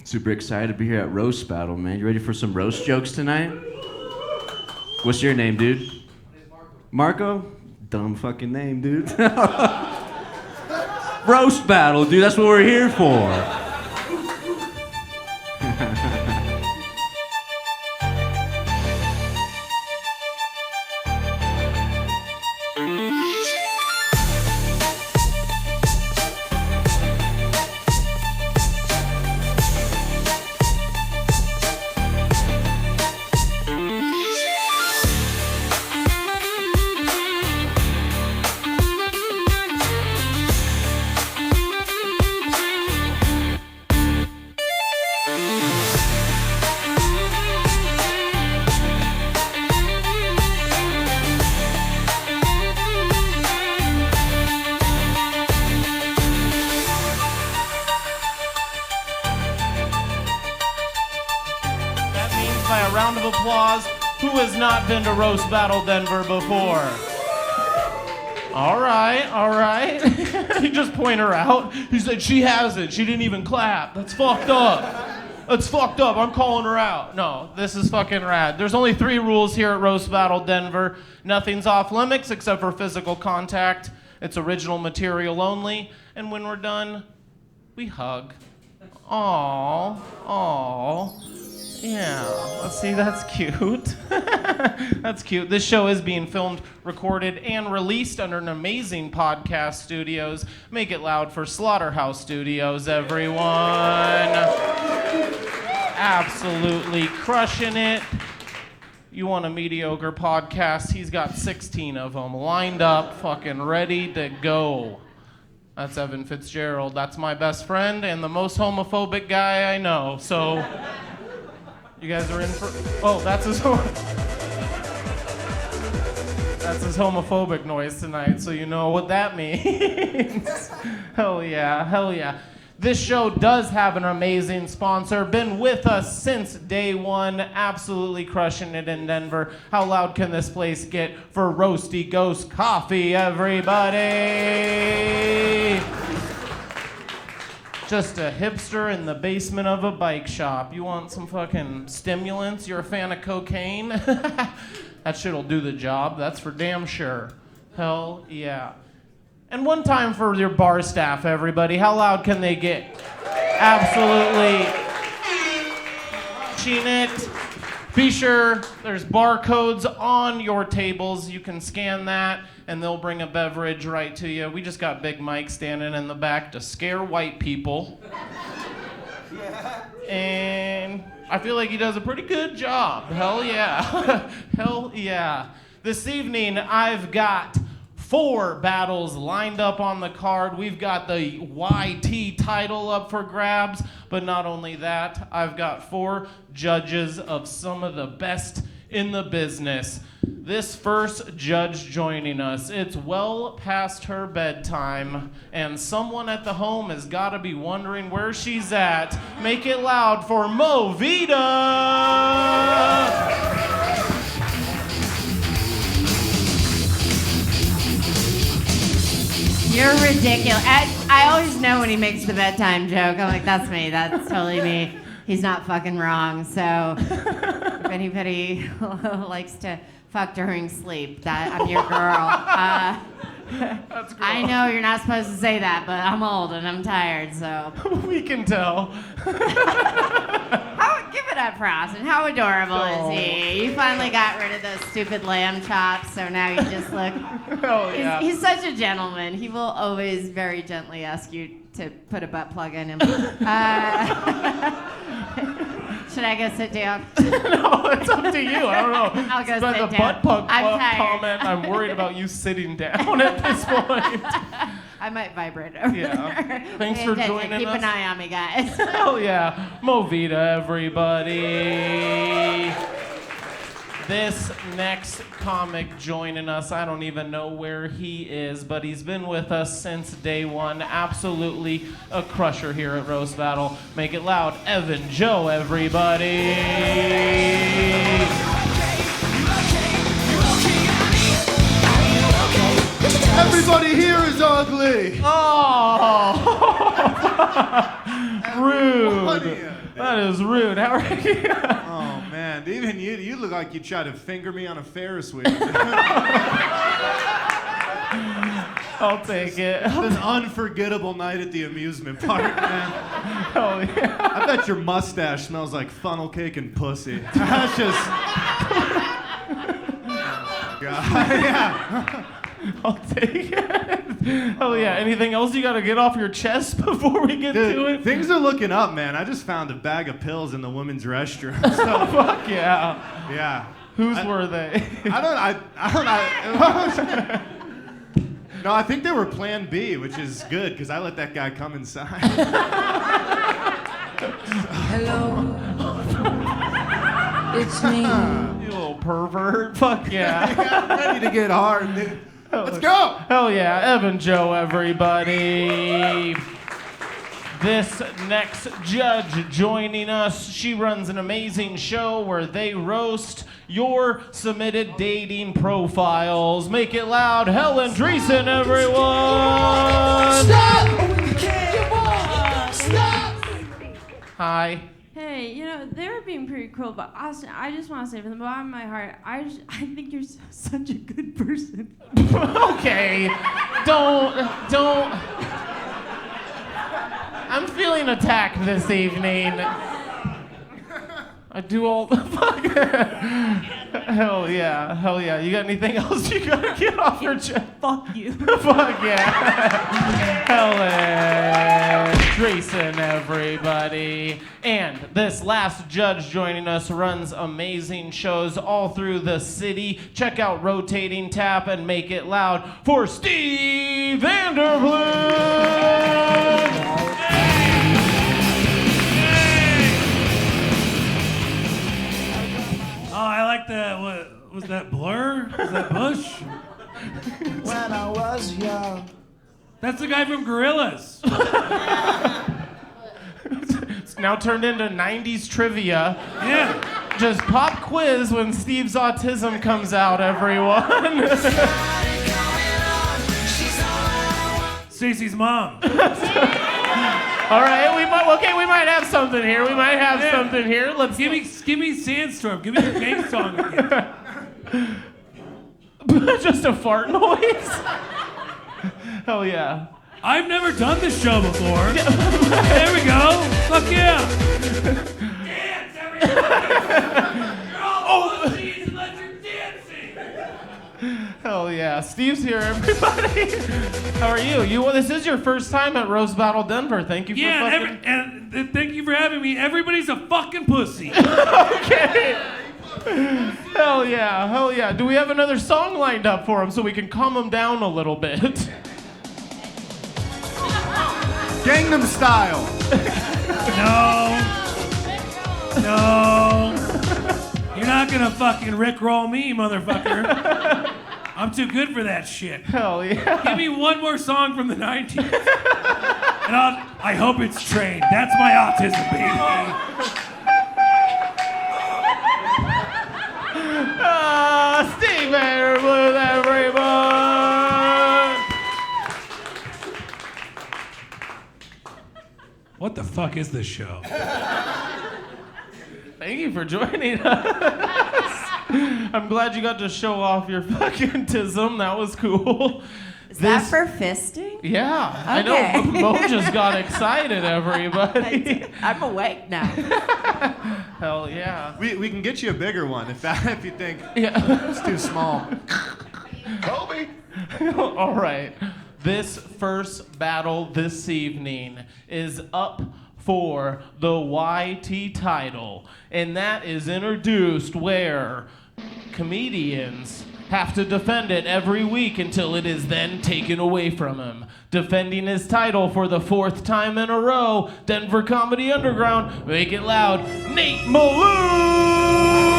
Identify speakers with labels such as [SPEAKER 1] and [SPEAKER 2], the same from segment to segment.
[SPEAKER 1] Super excited to be here at Roast Battle, man. You ready for some roast jokes tonight? What's your name, dude? Marco? Dumb fucking name, dude. Roast Battle, dude. That's what we're here for.
[SPEAKER 2] Been to Roast Battle Denver before. All right. He just pointed her out. He said, she hasn't. She didn't even clap. That's fucked up. I'm calling her out. No, this is fucking rad. There's only 3 rules here at Roast Battle Denver. Nothing's off limits except for physical contact. It's original material only. And when we're done, we hug. Aww. Yeah, let's see, that's cute. That's cute. This show is being filmed, recorded, and released under an amazing podcast studios. Make it loud for Slaughterhouse Studios, everyone. Absolutely crushing it. You want a mediocre podcast? He's got 16 of them lined up, fucking ready to go. That's Evan Fitzgerald. That's my best friend and the most homophobic guy I know, so... You guys are in for... Oh, that's his homophobic noise tonight, so you know what that means. Hell yeah. This show does have an amazing sponsor. Been with us since day one. Absolutely crushing it in Denver. How loud can this place get for Roasty Ghost Coffee, everybody? Just a hipster in the basement of a bike shop. You want some fucking stimulants? You're a fan of cocaine? That shit'll do the job, that's for damn sure. Hell yeah. And one time for your bar staff, everybody. How loud can they get? Absolutely. Chin it. Be sure there's barcodes on your tables. You can scan that and they'll bring a beverage right to you. We just got Big Mike standing in the back to scare white people. And I feel like he does a pretty good job. Hell yeah. Hell yeah. This evening, I've got 4 battles lined up on the card. We've got the YT title up for grabs, but not only that, I've got 4 judges of some of the best in the business. This first judge joining us, it's well past her bedtime, and someone at the home has got to be wondering where she's at. Make it loud for Movita!
[SPEAKER 3] You're ridiculous. I always know when he makes the bedtime joke. I'm like, that's me. That's totally me. He's not fucking wrong. So if anybody likes to fuck during sleep, I'm your girl.
[SPEAKER 2] That's gross.
[SPEAKER 3] I know you're not supposed to say that, but I'm old and I'm tired, so.
[SPEAKER 2] We can tell.
[SPEAKER 3] Give it up, Frost. And how adorable is he? You finally got rid of those stupid lamb chops, so now you just look.
[SPEAKER 2] Oh, yeah.
[SPEAKER 3] He's such a gentleman. He will always very gently ask you to put a butt plug in him. Should I go sit down?
[SPEAKER 2] No, it's up to you. I don't know.
[SPEAKER 3] I'll go sit
[SPEAKER 2] the
[SPEAKER 3] down.
[SPEAKER 2] butt plug
[SPEAKER 3] I'm tired.
[SPEAKER 2] comment. I'm worried about you sitting down at this point.
[SPEAKER 3] I might vibrate over.
[SPEAKER 2] Yeah. Thanks for joining us.
[SPEAKER 3] Keep an eye on me, guys.
[SPEAKER 2] Hell yeah. Movita, everybody. This next comic joining us, I don't even know where he is, but he's been with us since day one. Absolutely a crusher here at Roast Battle. Make it loud. Evan Joe, everybody.
[SPEAKER 4] Everybody here is ugly.
[SPEAKER 2] Oh, rude. That is rude. How are you?
[SPEAKER 4] Oh man, even you look like you tried to finger me on a Ferris wheel.
[SPEAKER 2] I'll take it.
[SPEAKER 4] An unforgettable night at the amusement park, man.
[SPEAKER 2] Oh yeah.
[SPEAKER 4] I bet your mustache smells like funnel cake and pussy. That's just. God. Yeah.
[SPEAKER 2] I'll take it. Oh yeah. Anything else you gotta get off your chest before we get to it?
[SPEAKER 4] Things are looking up, man. I just found a bag of pills in the women's restroom. So,
[SPEAKER 2] Fuck yeah.
[SPEAKER 4] yeah.
[SPEAKER 2] Whose were they?
[SPEAKER 4] I don't. No, I think they were Plan B, which is good because I let that guy come inside.
[SPEAKER 5] Hello. It's me.
[SPEAKER 2] You little pervert. Fuck yeah.
[SPEAKER 4] I'm ready to get hard, dude. Let's go.
[SPEAKER 2] Hell yeah. Evan Joe, everybody. This next judge joining us, she runs an amazing show where they roast your submitted dating profiles. Make it loud, Helen Dreesen, everyone!
[SPEAKER 5] Stop! Stop!
[SPEAKER 2] Hi.
[SPEAKER 6] Hey, they were being pretty cruel, but Austin, I just want to say from the bottom of my heart, I think you're such a good person.
[SPEAKER 2] Okay. Don't. I'm feeling attacked this evening. I do all the fuck. Hell yeah. You got anything else you gotta get off your chest?
[SPEAKER 6] Fuck you.
[SPEAKER 2] Fuck yeah. Helen Dreesen, everybody. And this last judge joining us runs amazing shows all through the city. Check out Rotating Tap and make it loud for Steve Vanderblue.
[SPEAKER 7] Oh, I like that. What was that? Blur? Was that Bush?
[SPEAKER 5] When I was young.
[SPEAKER 7] That's the guy from Gorillaz.
[SPEAKER 2] It's now turned into 90's trivia.
[SPEAKER 7] Yeah.
[SPEAKER 2] Just pop quiz when Steve's autism comes out, everyone.
[SPEAKER 7] Stacey's mom.
[SPEAKER 2] All right, we might have something here. Let's
[SPEAKER 7] Give me Sandstorm. Give me your gang song again.
[SPEAKER 2] just a fart noise. Hell yeah.
[SPEAKER 7] I've never done this show before. There we go. Fuck yeah. Dance, everybody. You're all pussies unless you're dancing.
[SPEAKER 2] Hell yeah. Steve's here, everybody. How are you? This is your first time at Roast Battle Denver. Thank you for fucking...
[SPEAKER 7] and thank you for having me. Everybody's a fucking pussy.
[SPEAKER 2] Okay. Hell yeah. Do we have another song lined up for him so we can calm him down a little bit?
[SPEAKER 4] Gangnam Style.
[SPEAKER 7] No. You're not gonna fucking rickroll me, motherfucker. I'm too good for that shit.
[SPEAKER 2] Hell yeah.
[SPEAKER 7] Give me one more song from the 90s. And I hope it's Train. That's my autism, baby.
[SPEAKER 2] Steve Vanderblue, everyone.
[SPEAKER 7] What the fuck is this show?
[SPEAKER 2] Thank you for joining us. I'm glad you got to show off your fucking tism. That was cool.
[SPEAKER 3] Is that for fisting?
[SPEAKER 2] Yeah.
[SPEAKER 3] Okay.
[SPEAKER 2] I know. Mo just got excited, everybody.
[SPEAKER 3] I'm awake now.
[SPEAKER 2] Hell yeah.
[SPEAKER 4] We can get you a bigger one if you think
[SPEAKER 2] Yeah.
[SPEAKER 4] it's too small. Kobe.
[SPEAKER 2] All right. This first battle this evening is up for the YT title, and that is introduced where comedians have to defend it every week until it is then taken away from him. Defending his title for the fourth time in a row, Denver Comedy Underground, make it loud, Nate Malone!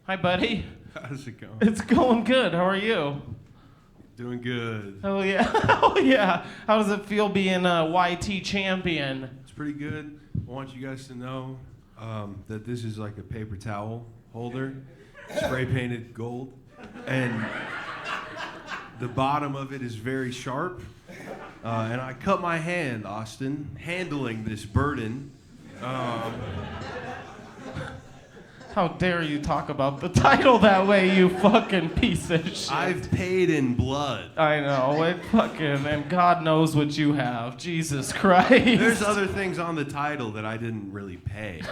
[SPEAKER 2] Hi, buddy.
[SPEAKER 4] How's it going?
[SPEAKER 2] It's going good. How are you?
[SPEAKER 4] Doing good.
[SPEAKER 2] Oh yeah. Oh yeah. How does it feel being a YT champion?
[SPEAKER 8] It's pretty good. I want you guys to know that this is like a paper towel holder, spray painted gold, and the bottom of it is very sharp. And I cut my hand, Austin, handling this burden.
[SPEAKER 2] How dare you talk about the title that way, you fucking piece of shit.
[SPEAKER 8] I've paid in blood.
[SPEAKER 2] I know, and God knows what you have. Jesus Christ.
[SPEAKER 8] There's other things on the title that I didn't really pay.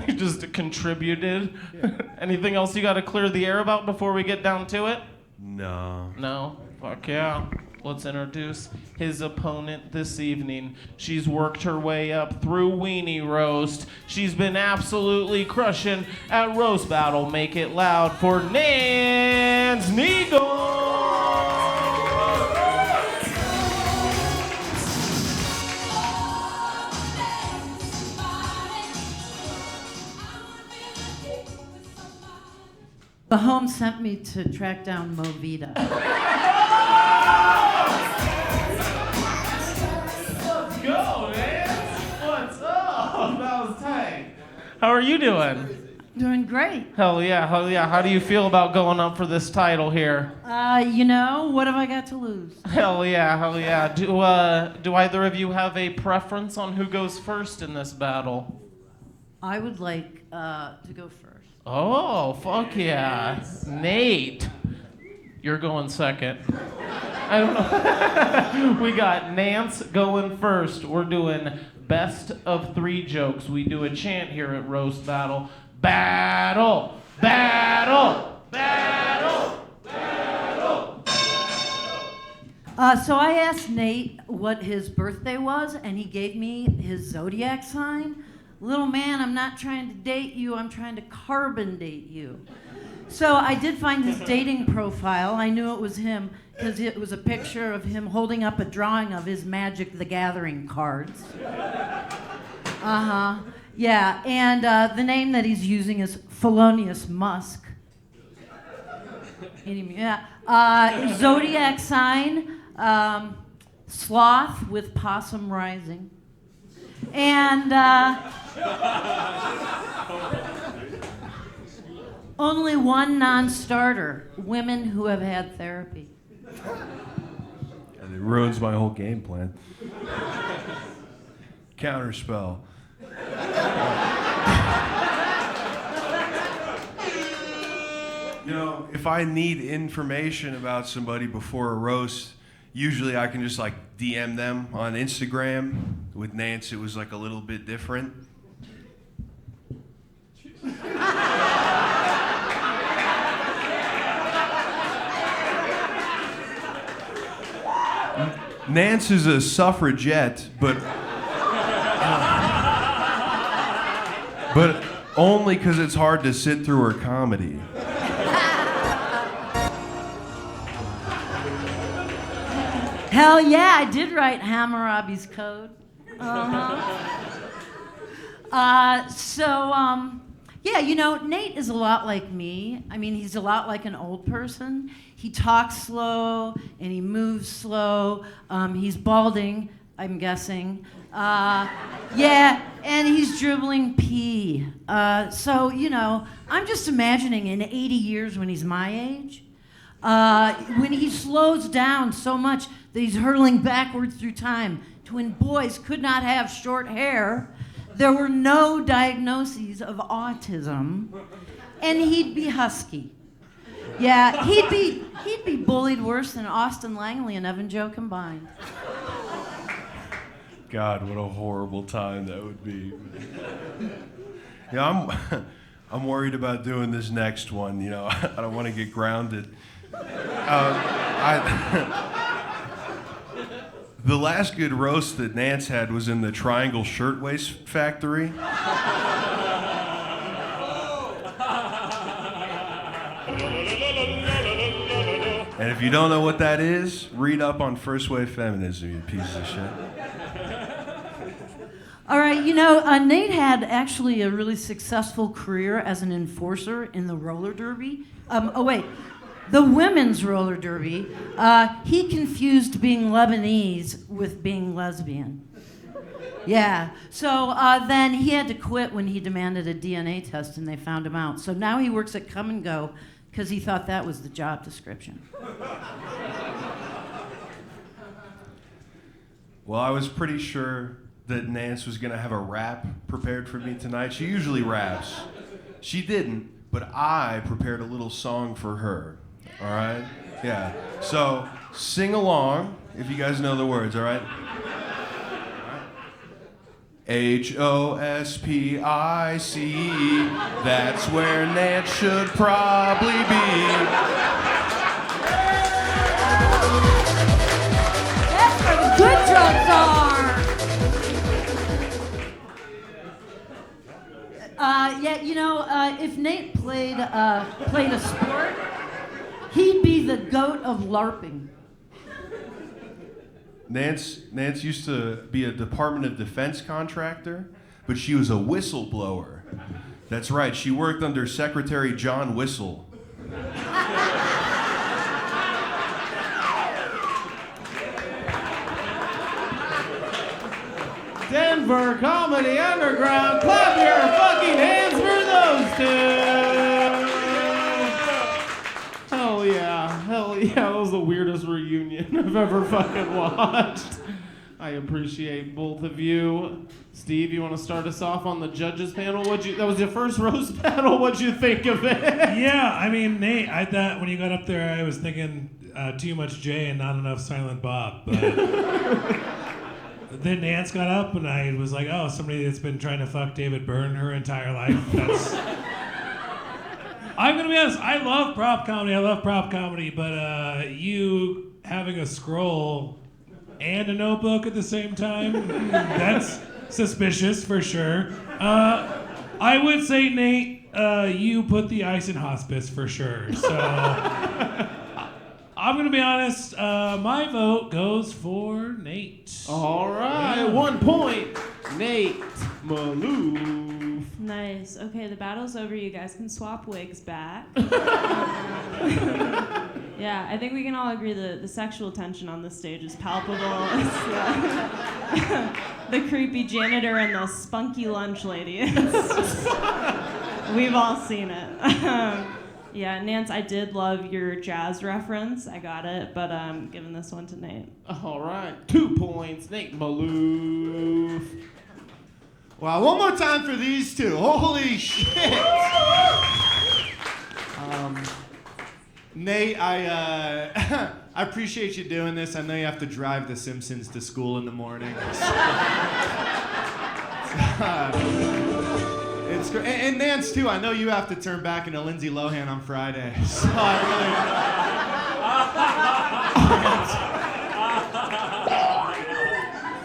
[SPEAKER 2] You just contributed. Yeah. Anything else you got to clear the air about before we get down to it?
[SPEAKER 8] No.
[SPEAKER 2] No? Fuck yeah. Let's introduce his opponent this evening. She's worked her way up through Weenie Roast. She's been absolutely crushing at Roast Battle. Make it loud for Nance Neagle!
[SPEAKER 9] The home sent me to track down Movita.
[SPEAKER 2] Let's go, man. What's up? That was tight. How are you doing?
[SPEAKER 9] Doing great.
[SPEAKER 2] Hell yeah, hell yeah. How do you feel about going up for this title here?
[SPEAKER 9] What have I got to lose?
[SPEAKER 2] Hell yeah, hell yeah. Do either of you have a preference on who goes first in this battle?
[SPEAKER 9] I would like to go first.
[SPEAKER 2] Oh, fuck yeah. Nate, you're going second. I don't know. We got Nance going first. We're doing best of 3 jokes. We do a chant here at Roast Battle. Battle! Battle! Battle! Battle!
[SPEAKER 9] So I asked Nate what his birthday was, and he gave me his zodiac sign. Little man, I'm not trying to date you, I'm trying to carbon date you. So I did find his dating profile. I knew it was him because it was a picture of him holding up a drawing of his Magic the Gathering cards. Yeah, and the name that he's using is Felonious Musk. Yeah. Zodiac sign, sloth with possum rising. And only one non-starter, women who have had therapy.
[SPEAKER 8] And it ruins my whole game plan. Counterspell. If I need information about somebody before a roast, usually I can just DM them on Instagram. With Nance, it was a little bit different. Nance is a suffragette, but only because it's hard to sit through her comedy.
[SPEAKER 9] Hell yeah, I did write Hammurabi's Code. Nate is a lot like me. I mean, he's a lot like an old person. He talks slow and he moves slow. He's balding, I'm guessing. Yeah, and he's dribbling pee. I'm just imagining in 80 years when he's my age, when he slows down so much that he's hurtling backwards through time to when boys could not have short hair, there were no diagnoses of autism, and he'd be husky. Yeah, he'd be bullied worse than Austin Langley and Evan Joe combined.
[SPEAKER 8] God, what a horrible time that would be. Yeah, I'm worried about doing this next one. I don't want to get grounded. The last good roast that Nance had was in the Triangle Shirtwaist Factory. And if you don't know what that is, read up on first wave feminism, you piece of shit.
[SPEAKER 9] All right, Nate had actually a really successful career as an enforcer in the roller derby. The women's roller derby. He confused being Lebanese with being lesbian. Yeah, so then he had to quit when he demanded a DNA test and they found him out. So now he works at Come and Go because he thought that was the job description.
[SPEAKER 8] Well, I was pretty sure that Nance was gonna have a rap prepared for me tonight. She usually raps. She didn't, but I prepared a little song for her. All right? Yeah. So sing along if you guys know the words, all right? Hospice, that's where Nance should probably be.
[SPEAKER 6] That's where the good drugs are.
[SPEAKER 9] If Nate played a sport, he'd be the goat of LARPing.
[SPEAKER 8] Nance used to be a Department of Defense contractor, but she was a whistleblower. That's right, she worked under Secretary John Whistle.
[SPEAKER 2] Denver Comedy Underground, clap your fucking hands for those two! Hell yeah, that was the weirdest reunion I've ever fucking watched. I appreciate both of you. Steve, you want to start us off on the judges panel? That was your first roast battle, what'd you think of it?
[SPEAKER 7] Yeah, I mean, Nate, I thought when you got up there, I was thinking too much Jay and not enough Silent Bob, but... Then Nance got up and I was like, oh, somebody that's been trying to fuck David Byrne her entire life. I'm gonna be honest, I love prop comedy, but you having a scroll and a notebook at the same time, that's suspicious for sure. I would say, Nate, you put the ice in hospice for sure. So I'm gonna be honest, my vote goes for Nate.
[SPEAKER 2] All right, 1 point. Nate Maloof.
[SPEAKER 6] Nice. Okay, the battle's over. You guys can swap wigs back. Yeah, I think we can all agree the sexual tension on this stage is palpable. It's the creepy janitor and the spunky lunch lady. We've all seen it. Yeah, Nance, I did love your jazz reference. I got it, but I'm giving this one to Nate.
[SPEAKER 2] All right, 2 points. Nate Maloof.
[SPEAKER 4] Wow, one more time for these two. Holy shit. Nate, I appreciate you doing this. I know you have to drive The Simpsons to school in the morning. It's great. And Nance, too, I know you have to turn back into Lindsay Lohan on Friday. So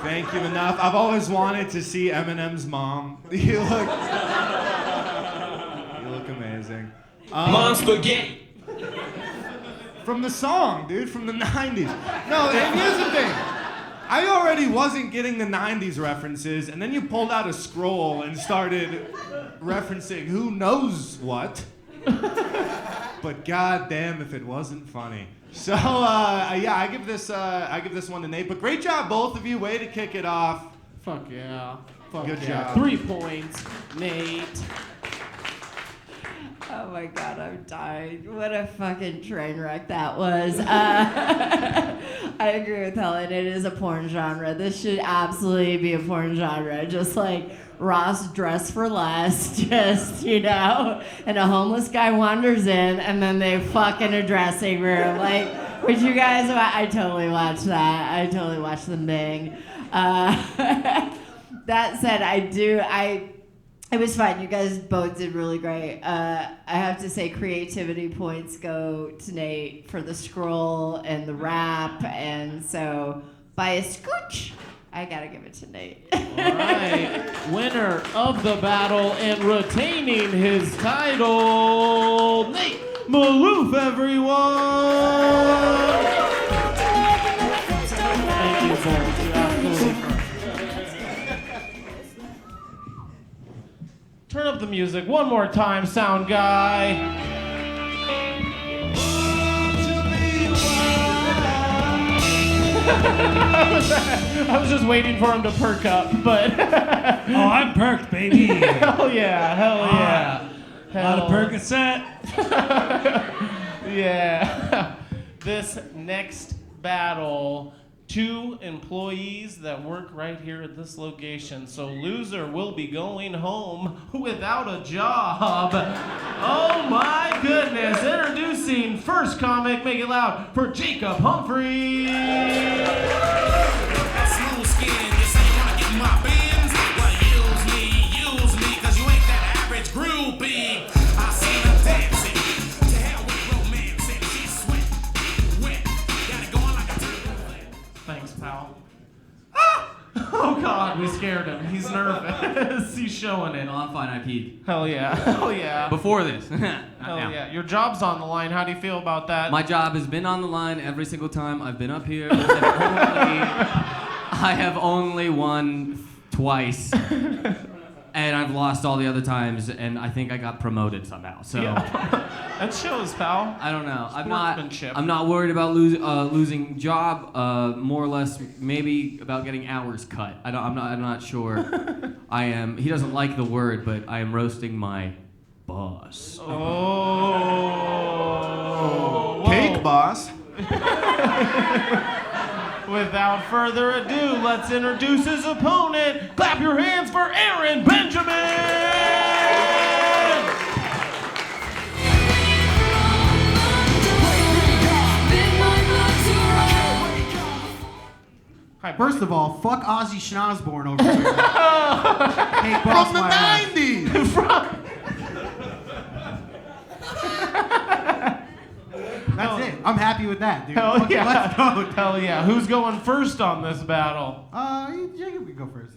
[SPEAKER 4] thank you enough. I've always wanted to see Eminem's mom. You look amazing.
[SPEAKER 5] Spaghetti.
[SPEAKER 4] From the song, dude, from the 90s. No, and here's the thing. I already wasn't getting the 90s references, and then you pulled out a scroll and started referencing who knows what. But goddamn if it wasn't funny. So yeah, I give this one to Nate. But great job, both of you. Way to kick it off.
[SPEAKER 2] Fuck yeah.
[SPEAKER 4] Good job.
[SPEAKER 2] 3 points. Nate.
[SPEAKER 3] Oh my God, I'm dying. What a fucking train wreck that was. I agree with Helen. It is a porn genre. This should absolutely be a porn genre. Just like Ross Dress for Less, just, and a homeless guy wanders in and then they fuck in a dressing room. Like, would you guys, I totally watched that. I totally watched them bang. That said, it was fun. You guys both did really great. I have to say creativity points go to Nate for the scroll and the rap. And so by a scooch, I gotta give it to Nate.
[SPEAKER 2] All right. Winner of the battle and retaining his title, Nate Maloof, everyone. Thank you both. You absolutely crushed. Turn up the music one more time, sound guy. I was just waiting for him to perk up, but...
[SPEAKER 7] Oh, I'm perked, baby.
[SPEAKER 2] Hell yeah, hell yeah.
[SPEAKER 7] A lot of Percocet.
[SPEAKER 2] Yeah. This next battle, 2 employees that work right here at this location. So loser will be going home without a job. Oh my goodness. Introducing first comic, make it loud, for Jacob Humphrey.
[SPEAKER 10] Smooth skin, you say you wanna get in my bins? Well, use me, cause you ain't that average groupie. I see them dancing, to hell with romance, and she's sweat, wet, got it going like a turtle.
[SPEAKER 2] Thanks, pal. Oh God, we scared him. He's nervous. He's showing it.
[SPEAKER 11] No, I'm fine. I peed.
[SPEAKER 2] Hell yeah. Hell yeah.
[SPEAKER 11] Before this.
[SPEAKER 2] Hell yeah. Your job's on the line. How do you feel about that?
[SPEAKER 11] My job has been on the line every single time I've been up here. I have only won twice. And I've lost all the other times, and I think I got promoted somehow. So
[SPEAKER 2] that shows, pal.
[SPEAKER 11] I don't know.
[SPEAKER 2] Sportsmanship.
[SPEAKER 11] I'm not worried about losing job. More or less, maybe about getting hours cut. I'm not sure. I am. He doesn't like the word, but I am roasting my boss.
[SPEAKER 2] Oh.
[SPEAKER 4] Cake boss.
[SPEAKER 2] Without further ado, let's introduce his opponent. Clap your hands for Aaron Benjamin! Hi,
[SPEAKER 12] First of all, fuck Ozzy Schnosborn over here. Cake boss
[SPEAKER 4] From the
[SPEAKER 12] my ass.
[SPEAKER 4] 90s!
[SPEAKER 12] That's it. I'm happy with that, dude.
[SPEAKER 2] Hell
[SPEAKER 12] Okay,
[SPEAKER 2] yeah.
[SPEAKER 12] let's go.
[SPEAKER 2] Hell yeah. Who's going first on this battle?
[SPEAKER 12] Jacob can go first.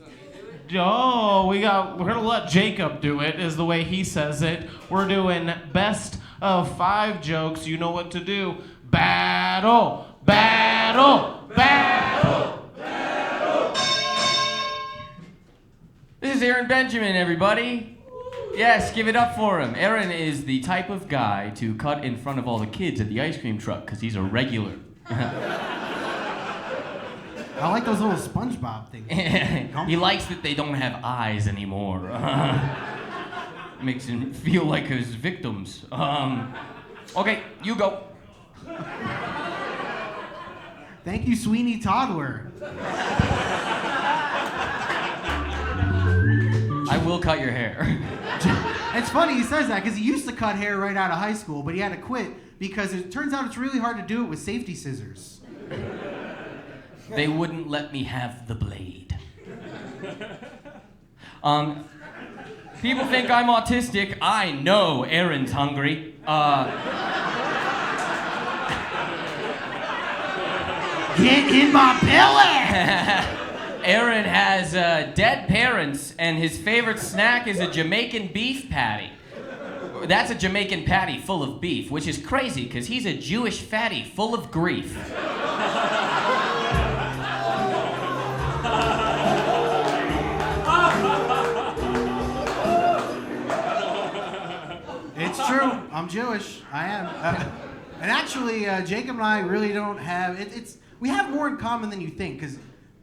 [SPEAKER 2] Oh, we're gonna let Jacob do it, is the way he says it. We're doing best of 5 jokes. You know what to do. Battle, battle, battle.
[SPEAKER 11] This is Aaron Benjamin, everybody. Yes, give it up for him. Aaron is the type of guy to cut in front of all the kids at the ice cream truck because he's a regular.
[SPEAKER 12] I like those little SpongeBob things.
[SPEAKER 11] He likes that they don't have eyes anymore. Makes him feel like his victims. Okay, you go.
[SPEAKER 12] Thank you, Sweeney Toddler.
[SPEAKER 11] I will cut your hair.
[SPEAKER 12] It's funny he says that because he used to cut hair right out of high school, but he had to quit because it turns out it's really hard to do it with safety scissors.
[SPEAKER 11] They wouldn't let me have the blade. People think I'm autistic. I know Aaron's hungry.
[SPEAKER 12] Get in my belly!
[SPEAKER 11] Aaron has dead parents, and his favorite snack is a Jamaican beef patty. That's a Jamaican patty full of beef, which is crazy, because he's a Jewish fatty full of grief.
[SPEAKER 12] It's true. I'm Jewish. I am. And actually, Jacob and I really don't have... We have more in common than you think, because...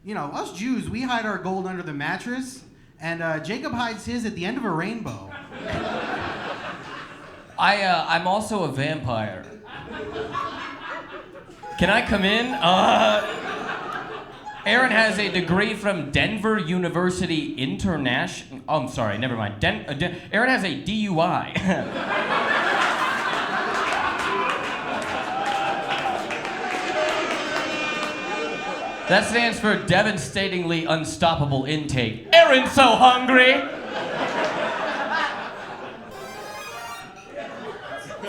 [SPEAKER 12] You know, us Jews, we hide our gold under the mattress, and Jacob hides his at the end of a rainbow.
[SPEAKER 11] I'm also a vampire. Can I come in? Aaron has a degree from Denver University International. Oh, I'm sorry, never mind. Aaron has a DUI. That stands for devastatingly unstoppable intake. Aaron's so hungry!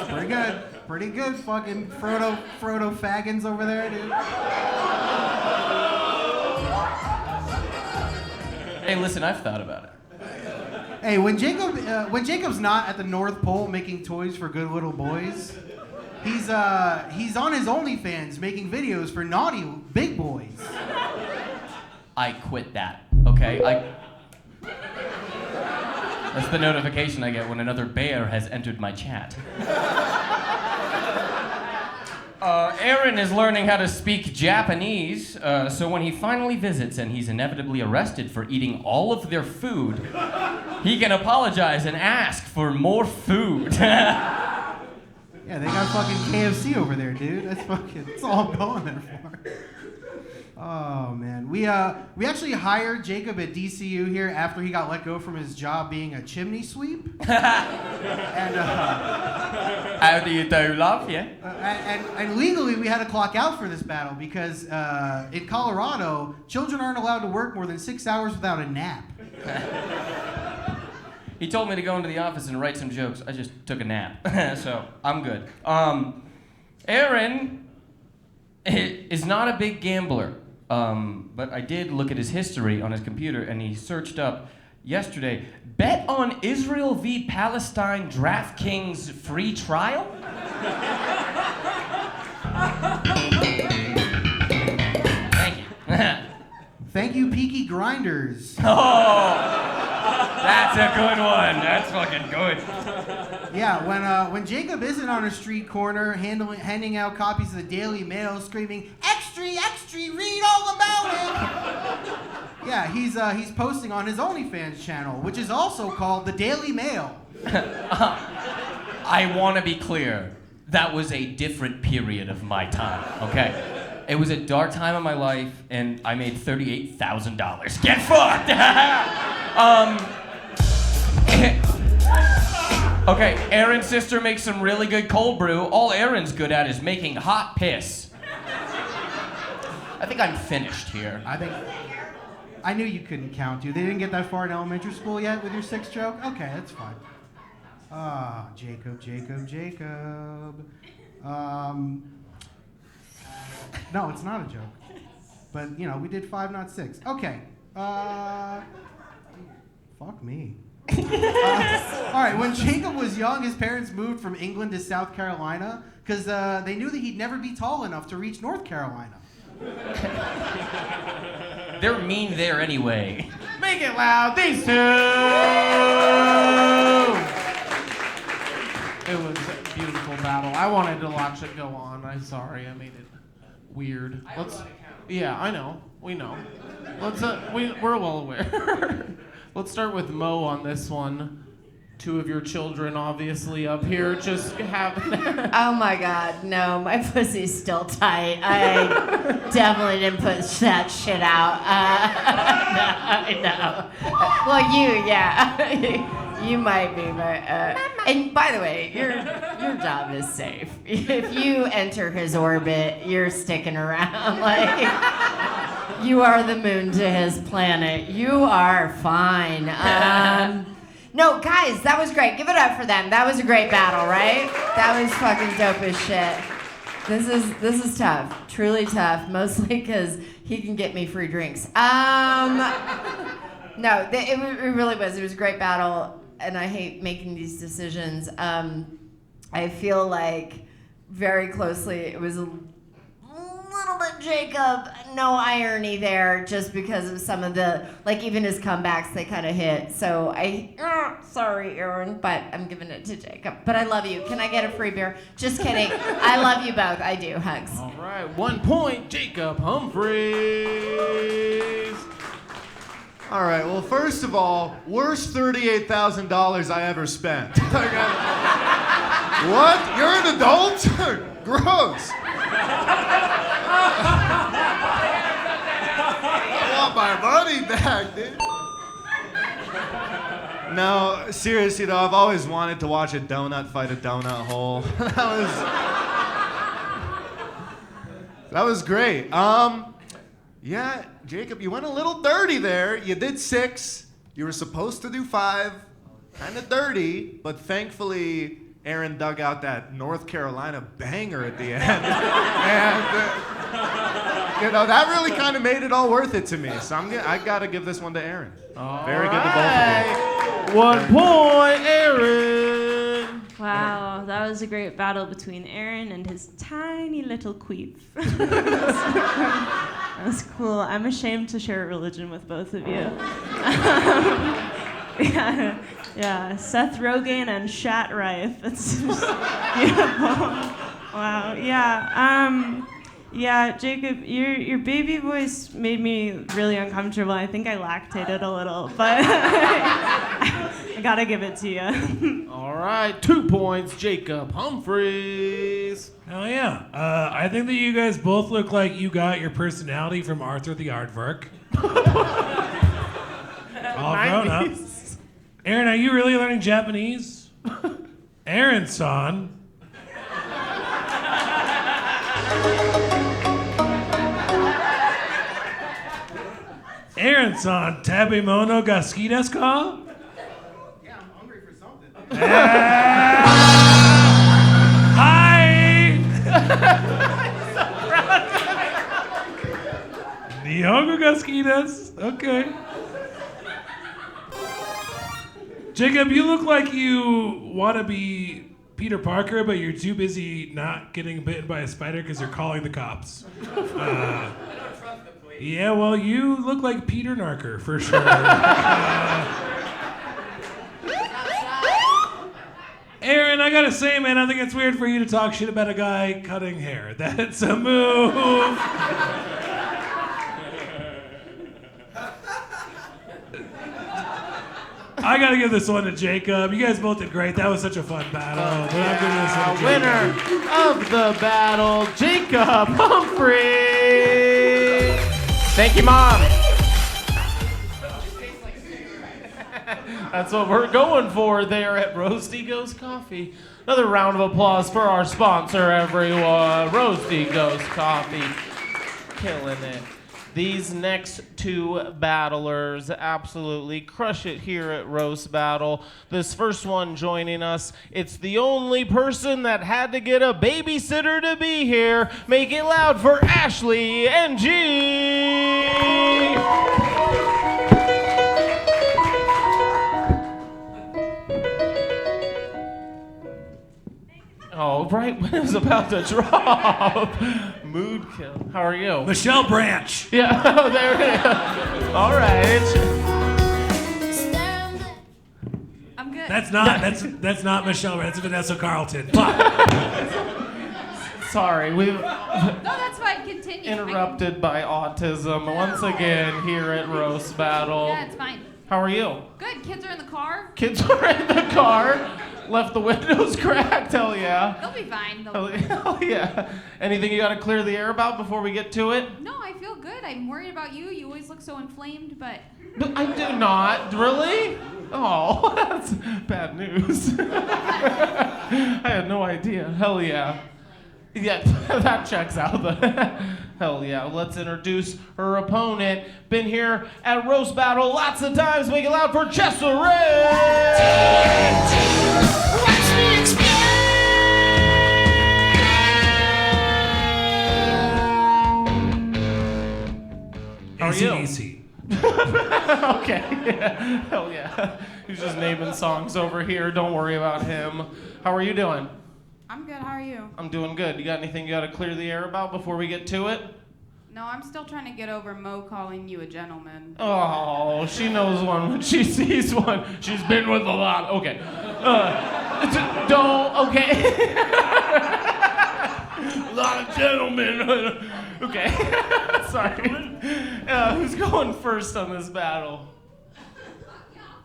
[SPEAKER 12] Pretty good. Pretty good, fucking Frodo Faggins over there, dude.
[SPEAKER 11] Hey, listen, I've thought about it.
[SPEAKER 12] Hey, when Jacob's not at the North Pole making toys for good little boys, he's on his OnlyFans making videos for naughty big boys.
[SPEAKER 11] I quit that, okay? That's the notification I get when another bear has entered my chat. Aaron is learning how to speak Japanese, so when he finally visits and he's inevitably arrested for eating all of their food, he can apologize and ask for more food.
[SPEAKER 12] Yeah, they got fucking KFC over there, dude. That's all I'm going there for. Oh man, we actually hired Jacob at DCU here after he got let go from his job being a chimney sweep. And
[SPEAKER 11] how do you do, love? Yeah.
[SPEAKER 12] And legally we had to clock out for this battle because in Colorado, children aren't allowed to work more than 6 hours without a nap.
[SPEAKER 11] He told me to go into the office and write some jokes. I just took a nap, so I'm good. Aaron is not a big gambler. But I did look at his history on his computer, and he searched up yesterday, bet on Israel v. Palestine DraftKings free trial? Thank you.
[SPEAKER 12] Thank you, Peaky Grinders.
[SPEAKER 11] Oh, that's a good one. That's fucking good.
[SPEAKER 12] Yeah, when Jacob isn't on a street corner handing out copies of the Daily Mail, screaming, "Extra, extra, read all about it!" Yeah, he's posting on his OnlyFans channel, which is also called the Daily Mail.
[SPEAKER 11] I want to be clear. That was a different period of my time, okay? It was a dark time of my life, and I made $38,000. Get fucked! Okay, Aaron's sister makes some really good cold brew. All Aaron's good at is making hot piss. I think I'm finished here.
[SPEAKER 12] I knew you couldn't count, dude. They didn't get that far in elementary school yet with your sixth joke? Okay, that's fine. Ah, Jacob. No, it's not a joke. But, we did 5, not 6. Okay. Fuck me. All right, when Jacob was young, his parents moved from England to South Carolina because they knew that he'd never be tall enough to reach North Carolina.
[SPEAKER 11] They're mean there anyway.
[SPEAKER 2] Make it loud, these two! It was a beautiful battle. I wanted to watch it go on. I'm sorry, I made it weird. Yeah, I know. We know. We're well aware. Let's start with Mo on this one. 2 of your children, obviously, up here. Just have.
[SPEAKER 3] Oh my God, no, my pussy's still tight. I definitely didn't put that shit out. No. Well, yeah. You might be, but. And by the way, your job is safe. If you enter his orbit, you're sticking around. Like, you are the moon to his planet. You are fine. No, guys, that was great. Give it up for them. That was a great battle, right? That was fucking dope as shit. This is tough, truly tough, mostly because he can get me free drinks. No, it really was. It was a great battle, and I hate making these decisions. I feel like very closely it was a little bit Jacob, no irony there, just because of some of the, like, even his comebacks, they kind of hit. So sorry, Aaron, but I'm giving it to Jacob. But I love you. Can I get a free beer? Just kidding. I love you both. I do. Hugs.
[SPEAKER 2] All right, 1 point, Jacob Humphreys.
[SPEAKER 4] All right, well, first of all, worst $38,000 I ever spent. What? You're an adult? Gross. I want my money back, dude. No, seriously though, I've always wanted to watch a donut fight a donut hole. That was great. Yeah, Jacob, you went a little dirty there. You did 6. You were supposed to do 5. Kind of dirty, but thankfully Aaron dug out that North Carolina banger at the end. And, that really kind of made it all worth it to me. So I got to give this one to Aaron. Very good to both of you.
[SPEAKER 2] 1 point, Aaron.
[SPEAKER 6] Wow, that was a great battle between Aaron and his tiny little queef. That was cool. I'm ashamed to share a religion with both of you. Yeah, Seth Rogen and Shat Rife. It's just beautiful. Wow. Yeah. Yeah, Jacob, your baby voice made me really uncomfortable. I think I lactated a little, but I gotta give it to you.
[SPEAKER 2] All right, 2 points, Jacob Humphreys.
[SPEAKER 7] Hell yeah. I think that you guys both look like you got your personality from Arthur the Aardvark. All grown up. Aaron, are you really learning Japanese? Aaron-san. Aaron-san, tabemono ga suki desu ka?
[SPEAKER 12] Yeah, I'm hungry for something.
[SPEAKER 7] Hi! Nihongo ga suki desu. Okay. Jacob, you look like you want to be Peter Parker, but you're too busy not getting bitten by a spider because you're calling the cops. Yeah, well, you look like Peter Narker, for sure. Aaron, I gotta say, man, I think it's weird for you to talk shit about a guy cutting hair. That's a move. I gotta give this one to Jacob. You guys both did great. That was such a fun battle. But I'm giving this one to
[SPEAKER 2] Winner of the battle, Jacob Humphrey. Thank you, Mom. That's what we're going for there at Roasty Ghost Coffee. Another round of applause for our sponsor, everyone. Roasty Ghost Coffee. Killing it. These next 2 battlers absolutely crush it here at Roast Battle. This first one joining us, it's the only person that had to get a babysitter to be here. Make it loud for Ashley and G. Oh, right when it was about to drop. Mood kill. How are you?
[SPEAKER 7] Michelle Branch.
[SPEAKER 2] Yeah, oh, there it is. All right.
[SPEAKER 3] I'm good.
[SPEAKER 7] That's not Michelle Branch. That's Vanessa Carlton.
[SPEAKER 2] Sorry, we've
[SPEAKER 3] No, that's fine. Continue.
[SPEAKER 2] interrupted by autism once again here at Roast Battle.
[SPEAKER 3] Yeah, it's fine.
[SPEAKER 2] How are you?
[SPEAKER 3] Good. Kids are in the car.
[SPEAKER 2] Kids are in the car. Left the windows cracked. Hell yeah.
[SPEAKER 3] They'll be fine.
[SPEAKER 2] Hell yeah. Anything you got to clear the air about before we get to it?
[SPEAKER 3] No, I feel good. I'm worried about you. You always look so inflamed, but...
[SPEAKER 2] I do not. Really? Oh, that's bad news. I had no idea. Hell yeah. Yeah, that checks out. Hell yeah. Let's introduce her opponent. Been here at Roast Battle lots of times. Make it loud for Chester Ray.
[SPEAKER 10] Watch me explode.
[SPEAKER 2] How are you?
[SPEAKER 7] AC/DC.
[SPEAKER 2] Okay. Yeah. Hell yeah. He's just naming songs over here. Don't worry about him. How are you doing?
[SPEAKER 3] I'm good. How are you?
[SPEAKER 2] I'm doing good. You got anything you got to clear the air about before we get to it?
[SPEAKER 3] No, I'm still trying to get over Mo calling you a gentleman.
[SPEAKER 2] Oh, she knows one when she sees one. She's been with a lot. Okay. Don't. Okay. A lot of gentlemen. Okay. Sorry. Who's going first on this battle?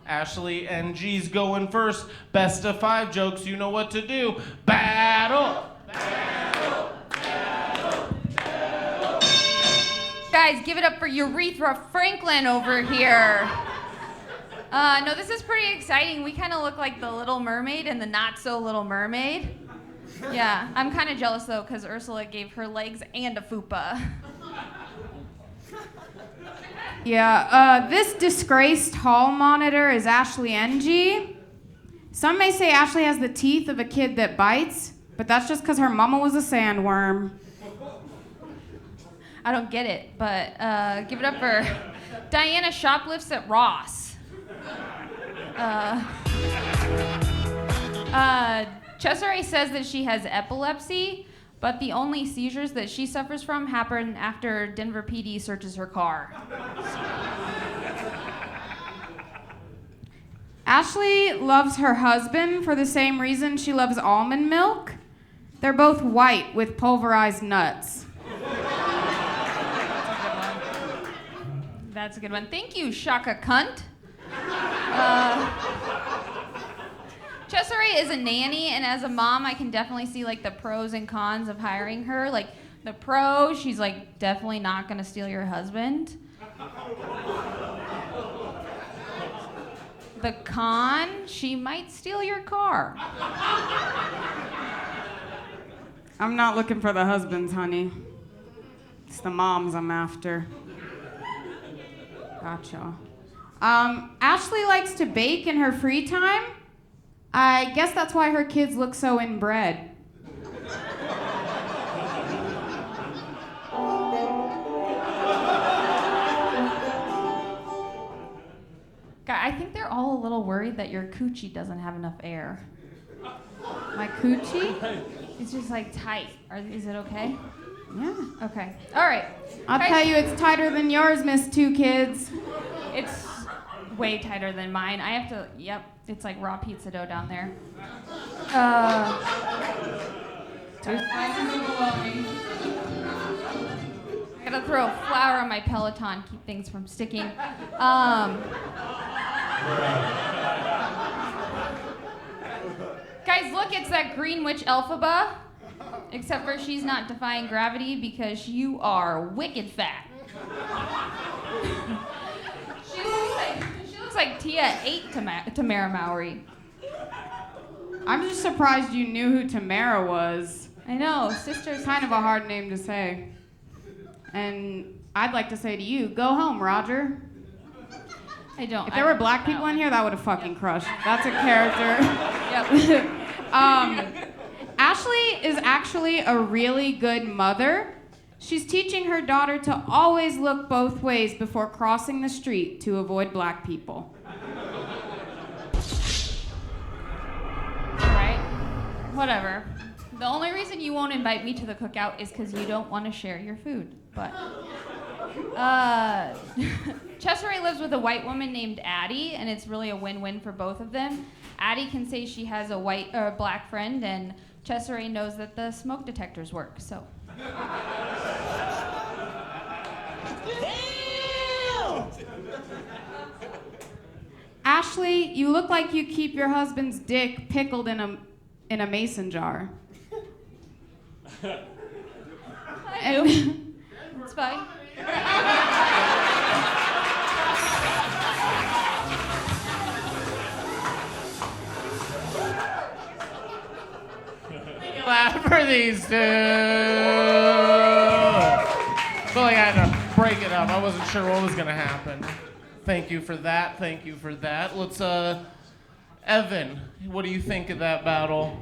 [SPEAKER 2] Ashley and G's going first. Best of 5 jokes. You know what to do. Battle. Battle. Battle. Battle.
[SPEAKER 3] Guys, give it up for Urethra Franklin over here. No, this is pretty exciting. We kind of look like the Little Mermaid and the Not So Little Mermaid. Yeah, I'm kind of jealous though, because Ursula gave her legs and a fupa. Yeah, this disgraced hall monitor is Ashley NG. Some may say Ashley has the teeth of a kid that bites, but that's just because her mama was a sandworm. I don't get it, but give it up for Diana shoplifts at Ross. Cesare says that she has epilepsy, but the only seizures that she suffers from happen after Denver PD searches her car. Ashley loves her husband for the same reason she loves almond milk.
[SPEAKER 13] They're both white with pulverized nuts.
[SPEAKER 14] That's a good one. Thank you, Shaka Cunt. Cesare is a nanny, and as a mom, I can definitely see like the pros and cons of hiring her. Like the pro, she's like definitely not gonna steal your husband. The con, she might steal your car.
[SPEAKER 13] I'm not looking for the husbands, honey. It's the moms I'm after. Gotcha. Ashley likes to bake in her free time. I guess that's why her kids look so inbred.
[SPEAKER 14] Guy, I think they're all a little worried that your coochie doesn't have enough air.
[SPEAKER 13] My coochie?
[SPEAKER 14] It's just like tight. Is it okay?
[SPEAKER 13] Yeah.
[SPEAKER 14] Okay. All right.
[SPEAKER 13] I'll tell you, it's tighter than yours, Miss Two Kids.
[SPEAKER 14] It's way tighter than mine. I have to, yep, it's like raw pizza dough down there. I gotta throw a flower on my Peloton, keep things from sticking. Guys, look, it's that green witch Elphaba. Except for she's not defying gravity because you are wicked fat. She looks like Tia ate Tamara Mowry.
[SPEAKER 13] I'm just surprised you knew who Tamara was.
[SPEAKER 14] I know, sister's
[SPEAKER 13] kind of a hard name to say. And I'd like to say to you, go home, Roger.
[SPEAKER 14] I don't.
[SPEAKER 13] If there were black people in here, that would have fucking crushed. That's a character.
[SPEAKER 14] Yep.
[SPEAKER 13] Ashley is actually a really good mother. She's teaching her daughter to always look both ways before crossing the street to avoid black people.
[SPEAKER 14] Right? Whatever. The only reason you won't invite me to the cookout is because you don't want to share your food. But Cesare lives with a white woman named Addie, and it's really a win-win for both of them. Addie can say she has a white or a black friend, and Cesare knows that the smoke detectors work. So.
[SPEAKER 13] Ashley, you look like you keep your husband's dick pickled in a mason jar.
[SPEAKER 14] I do. It's fine.
[SPEAKER 2] Clap for these two. So like I had to break it up. I wasn't sure what was gonna happen. Thank you for that. Thank you for that. Let's Evan, what do you think of that battle?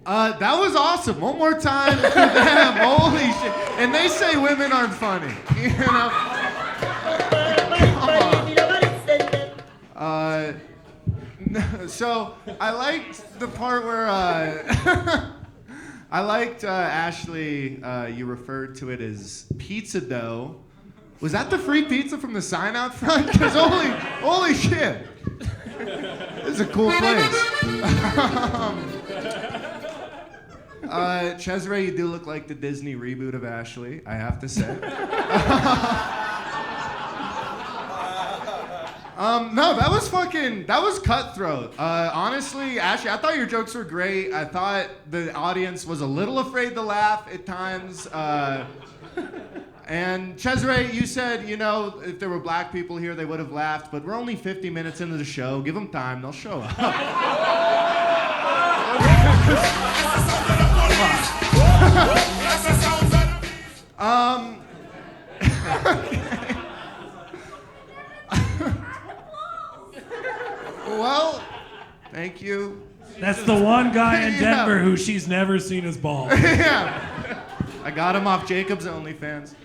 [SPEAKER 4] That was awesome. One more time for them. Holy shit. And they say women aren't funny. You know? So I liked the part where I liked Ashley. You referred to it as pizza dough. Was that the free pizza from the sign out front? Because holy shit, this is a cool place. Cesare, you do look like the Disney reboot of Ashley, I have to say. No, that was cutthroat. Honestly, Ashley, I thought your jokes were great. I thought the audience was a little afraid to laugh at times. And Cesare, you said, you know, if there were black people here, they would have laughed, but we're only 50 minutes into the show. Give them time, they'll show up. Well, thank you.
[SPEAKER 7] That's the one guy in Denver who she's never seen as bald.
[SPEAKER 4] Yeah. I got him off Jacob's OnlyFans.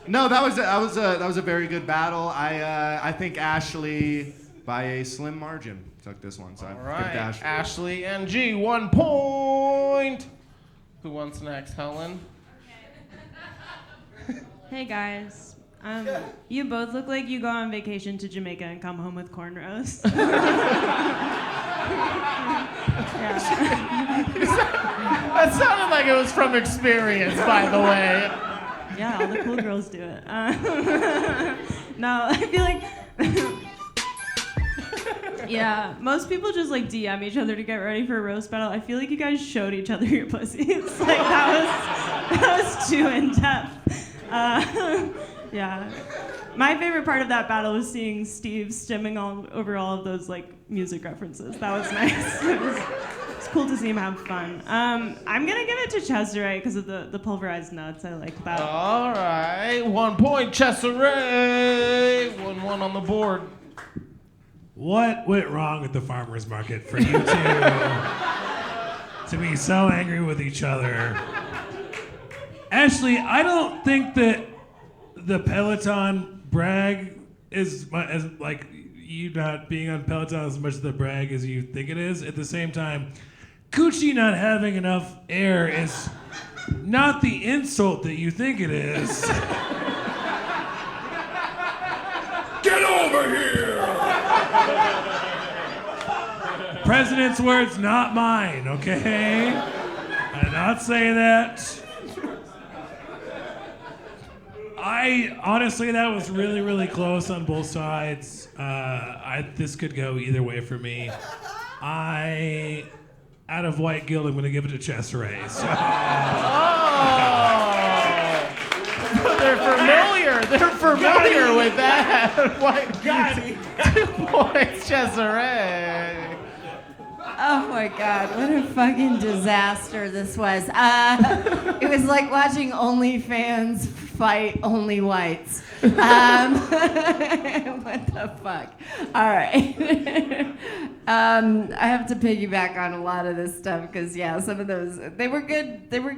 [SPEAKER 4] No, that was a very good battle. I think Ashley, by a slim margin, took this one. So
[SPEAKER 2] All
[SPEAKER 4] I
[SPEAKER 2] right,
[SPEAKER 4] picked Ashley.
[SPEAKER 2] Ashley and G, 1 point. Who wants next, Helen?
[SPEAKER 6] Hey guys. You both look like you go on vacation to Jamaica and come home with cornrows.
[SPEAKER 2] That sounded like it was from experience, by the way.
[SPEAKER 6] Yeah, all the cool girls do it. No, I feel like. Yeah, most people just like DM each other to get ready for a roast battle. I feel like you guys showed each other your pussies. Like that was too in depth. Yeah. My favorite part of that battle was seeing Steve stimming all over all of those like music references. That was nice. It's cool to see him have fun. I'm gonna give it to Cesare because of the pulverized nuts. I like that.
[SPEAKER 2] All right, 1 point, Cesare. 1-1 on the board.
[SPEAKER 7] What went wrong at the farmer's market for you two to be so angry with each other? Ashley, I don't think that the Peloton brag is as like you not being on Peloton as much the brag as you think it is. At the same time, Coochie not having enough air is not the insult that you think it is. Get over here! President's words, not mine, okay? I did not say that. Honestly, that was really, really close on both sides. This could go either way for me. Out of white guilt, I'm gonna give it to Cesare. So.
[SPEAKER 2] They're familiar with that.
[SPEAKER 7] Got it.
[SPEAKER 2] 2 points, Cesare.
[SPEAKER 3] Oh my God, what a fucking disaster this was. It was like watching OnlyFans fight only whites. What the fuck? All right. I have to piggyback on a lot of this stuff because, yeah, some of those, they were good. They were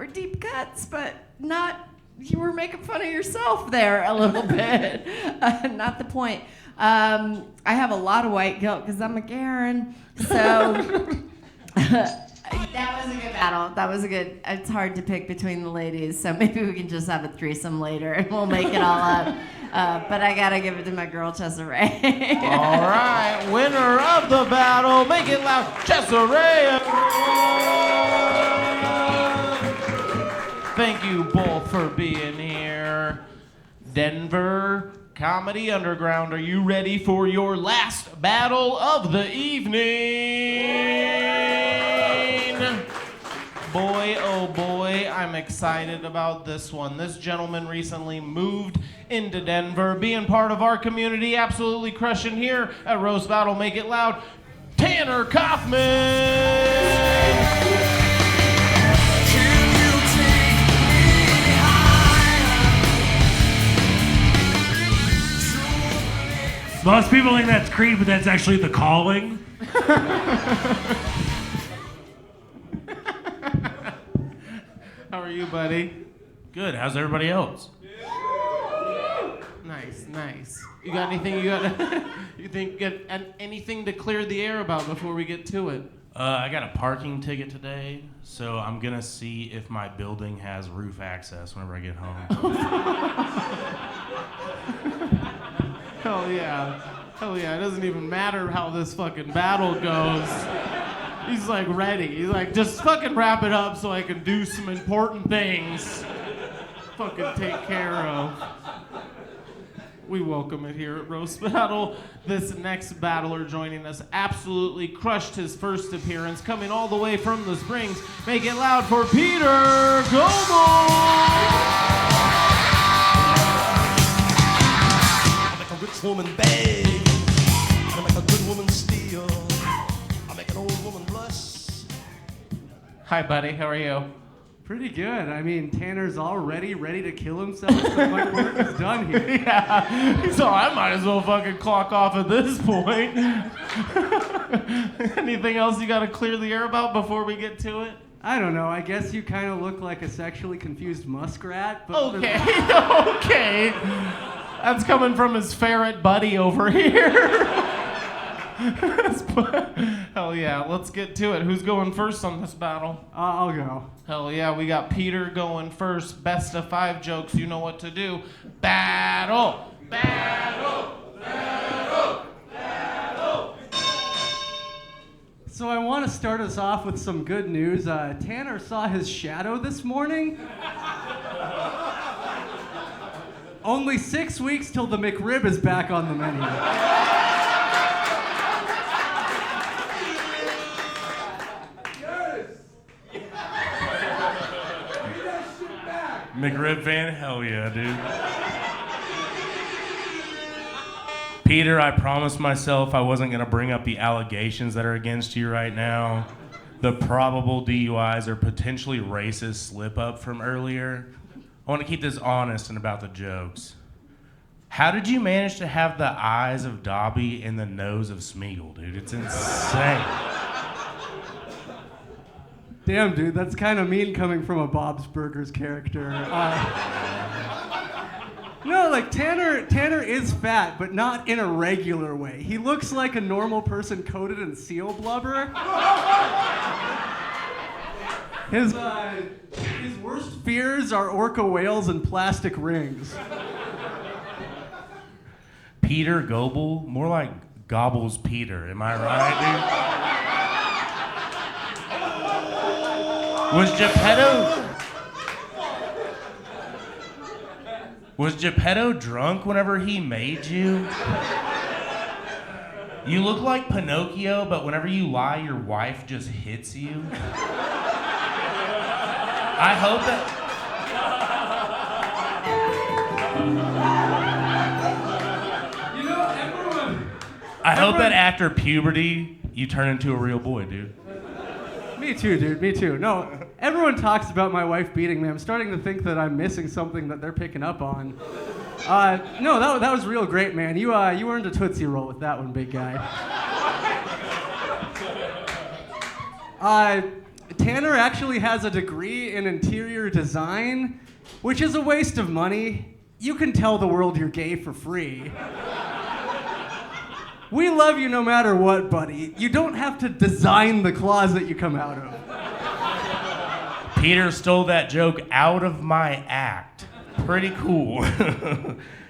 [SPEAKER 3] deep cuts, but not, you were making fun of yourself there a little bit. Not the point. I have a lot of white guilt because I'm a Karen. So that was a good battle. That was a good. It's hard to pick between the ladies, so maybe we can just have a threesome later and we'll make it all up. But I gotta give it to my girl Cesare.
[SPEAKER 2] All right, winner of the battle, make it loud, Cesare. Thank you both for being here. Denver Comedy Underground, are you ready for your last battle of the evening? Boy, oh boy, I'm excited about this one. This gentleman recently moved into Denver, being part of our community, absolutely crushing here at Roast Battle. Make it loud, Tanner Kaufman!
[SPEAKER 7] Most people think that's Creed, but that's actually The Calling.
[SPEAKER 2] How are you, buddy?
[SPEAKER 15] Good. How's everybody else?
[SPEAKER 2] Nice, nice. You got anything you think anything to clear the air about before we get to it?
[SPEAKER 15] I got a parking ticket today, so I'm gonna see if my building has roof access whenever I get home.
[SPEAKER 2] Hell yeah. Hell yeah. It doesn't even matter how this fucking battle goes. He's like ready. He's like, just fucking wrap it up so I can do some important things. Fucking take care of. We welcome it here at Roast Battle. This next battler joining us absolutely crushed his first appearance, coming all the way from the Springs. Make it loud for Peter Goebel!
[SPEAKER 16] Rich woman beg, I make a good woman steal, I make an old woman blush.
[SPEAKER 2] Hi, buddy. How are you?
[SPEAKER 17] Pretty good. I mean, Tanner's already ready to kill himself, so my work is done here.
[SPEAKER 2] Yeah. So I might as well fucking clock off at this point. Anything else you got to clear the air about before we get to it?
[SPEAKER 17] I don't know. I guess you kind of look like a sexually confused muskrat. But
[SPEAKER 2] okay. Okay. That's coming from his ferret buddy over here. Hell yeah, let's get to it. Who's going first on this battle?
[SPEAKER 17] I'll go.
[SPEAKER 2] Hell yeah, we got Peter going first. Best of 5 jokes, you know what to do. Battle! Battle! Battle! Battle!
[SPEAKER 17] So I want to start us off with some good news. Tanner saw his shadow this morning. Only 6 weeks till the McRib is back on the menu.
[SPEAKER 15] McRib fan? Hell yeah, dude. Peter, I promised myself I wasn't going to bring up the allegations that are against you right now. The probable DUIs or potentially racist slip up from earlier. I want to keep this honest and about the jokes. How did you manage to have the eyes of Dobby and the nose of Smeagol, dude? It's insane.
[SPEAKER 17] Damn, dude, that's kind of mean coming from a Bob's Burgers character. No, like Tanner is fat, but not in a regular way. He looks like a normal person coated in seal blubber. His worst fears are orca whales and plastic rings.
[SPEAKER 15] Peter Goebel? More like Gobbles Peter, am I right, dude? Was Geppetto drunk whenever he made you? You look like Pinocchio, but whenever you lie, your wife just hits you. I hope that... I hope that after puberty, you turn into a real boy, dude.
[SPEAKER 17] Me too, dude. Me too. No, everyone talks about my wife beating me. I'm starting to think that I'm missing something that they're picking up on. No, that was real great, man. You earned a Tootsie Roll with that one, big guy. Tanner actually has a degree in interior design, which is a waste of money. You can tell the world you're gay for free. We love you no matter what, buddy. You don't have to design the closet you come out of.
[SPEAKER 15] Peter stole that joke out of my act. Pretty cool.